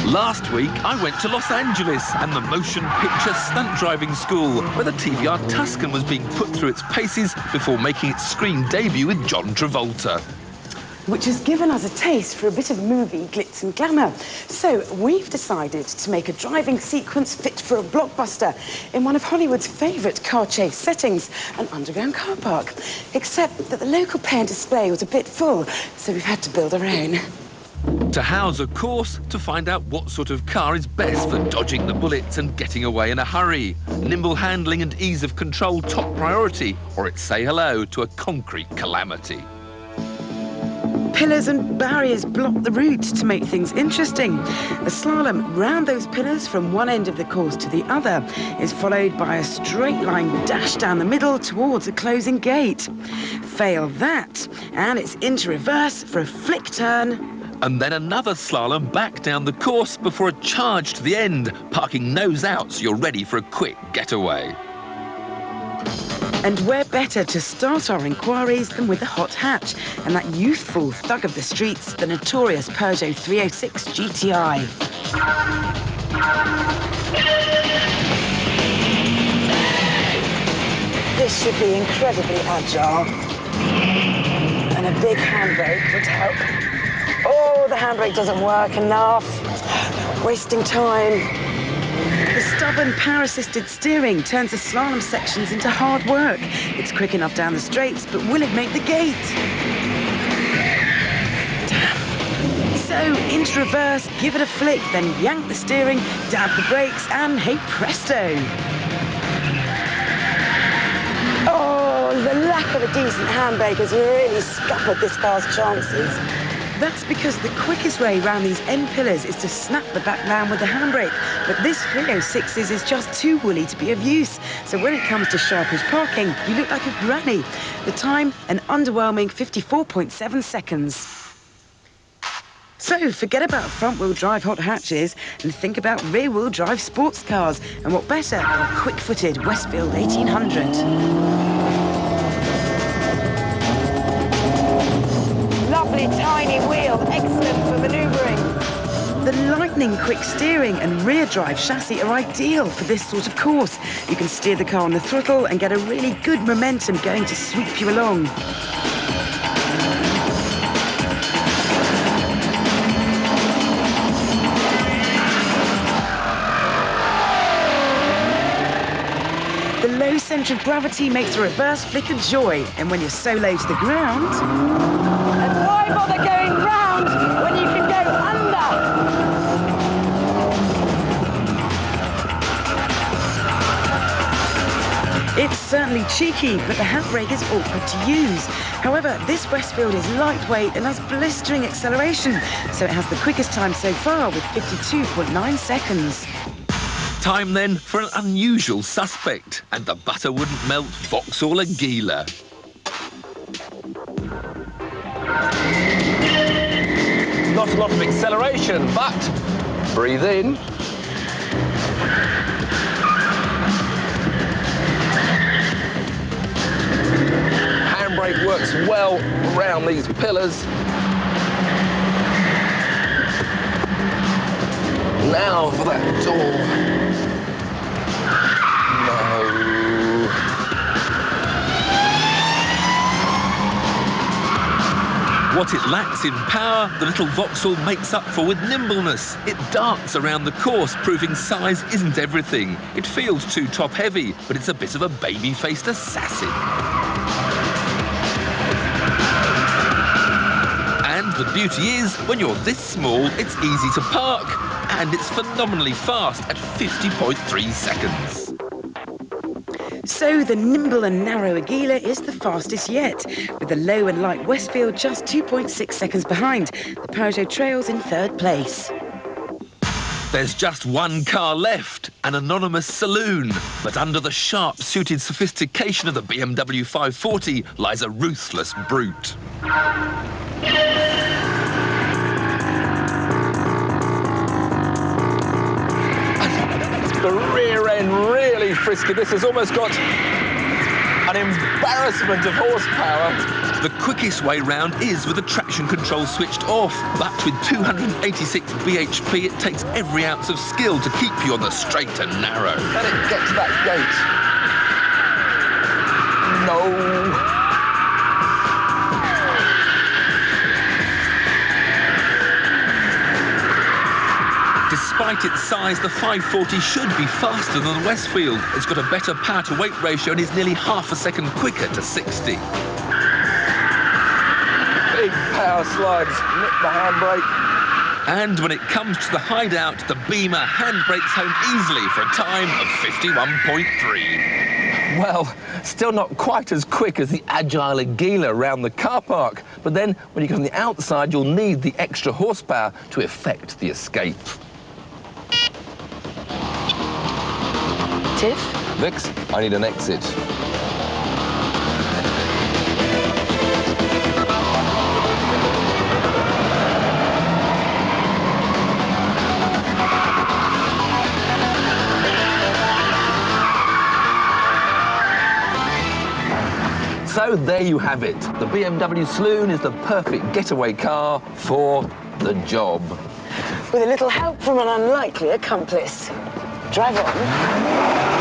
Last week, I went to Los Angeles and the motion picture stunt driving school, where the TVR Tuscan was being put through its paces before making its screen debut with John Travolta. Which has given us a taste for a bit of movie glitz and glamour. So we've decided to make a driving sequence fit for a blockbuster in one of Hollywood's favourite car chase settings, an underground car park. Except that the local pay and display was a bit full, so we've had to build our own. To house a course, to find out what sort of car is best for dodging the bullets and getting away in a hurry. Nimble handling and ease of control top priority, or it's say hello to a concrete calamity. Pillars and barriers block the route to make things interesting. A slalom round those pillars from one end of the course to the other is followed by a straight line dash down the middle towards a closing gate. Fail that, and it's into reverse for a flick turn. And then another slalom back down the course before a charge to the end, parking nose out so you're ready for a quick getaway. And where better to start our inquiries than with the hot hatch and that youthful thug of the streets, the notorious Peugeot 306 GTI. This should be incredibly agile. And a big handbrake would help. Oh, the handbrake doesn't work enough. Wasting time. The stubborn power-assisted steering turns the slalom sections into hard work. It's quick enough down the straights, but will it make the gate? Damn. So, into reverse, give it a flick, then yank the steering, dab the brakes, and hey presto! Oh, the lack of a decent handbrake has really scuppered this car's chances. That's because the quickest way round these end pillars is to snap the back round with the handbrake. But this 306's is just too woolly to be of use. So when it comes to sharpish parking, you look like a granny. The time, an underwhelming 54.7 seconds. So forget about front-wheel drive hot hatches and think about rear-wheel drive sports cars. And what better than a quick-footed Westfield 1800. Lovely tiny wheel, excellent for manoeuvring. The lightning-quick steering and rear-drive chassis are ideal for this sort of course. You can steer the car on the throttle and get a really good momentum going to sweep you along. The low centre of gravity makes a reverse flick a joy, and when you're so low to the ground... And why bother going round when you can go under? It's certainly cheeky, but the handbrake is awkward to use. However, this Westfield is lightweight and has blistering acceleration, so it has the quickest time so far with 52.9 seconds. Time then for an unusual suspect, and the butter wouldn't melt Vauxhall Agila. Not a lot of acceleration, but breathe in. Handbrake works well around these pillars. Now for that door. No. What it lacks in power, the little Vauxhall makes up for with nimbleness. It darts around the course, proving size isn't everything. It feels too top-heavy, but it's a bit of a baby-faced assassin. And the beauty is, when you're this small, it's easy to park. And it's phenomenally fast at 50.3 seconds. So the nimble and narrow Agila is the fastest yet, with the low and light Westfield just 2.6 seconds behind. The Peugeot trails in third place. There's just one car left, an anonymous saloon. But under the sharp-suited sophistication of the BMW 540 lies a ruthless brute. The rear end really frisky. This has almost got an embarrassment of horsepower. The quickest way round is with the traction control switched off, but with 286 bhp, it takes every ounce of skill to keep you on the straight and narrow. Can it get to that gate? No. Despite its size, the 540 should be faster than the Westfield. It's got a better power-to-weight ratio and is nearly half a second quicker to 60. Big power slides, nip the handbrake. And when it comes to the hideout, the Beamer handbrakes home easily for a time of 51.3. Well, still not quite as quick as the agile Agila around the car park. But then, when you get on the outside, you'll need the extra horsepower to effect the escape. Tiff? Vix, I need an exit. So there you have it. The BMW Saloon is the perfect getaway car for the job. With a little help from an unlikely accomplice. Drive on.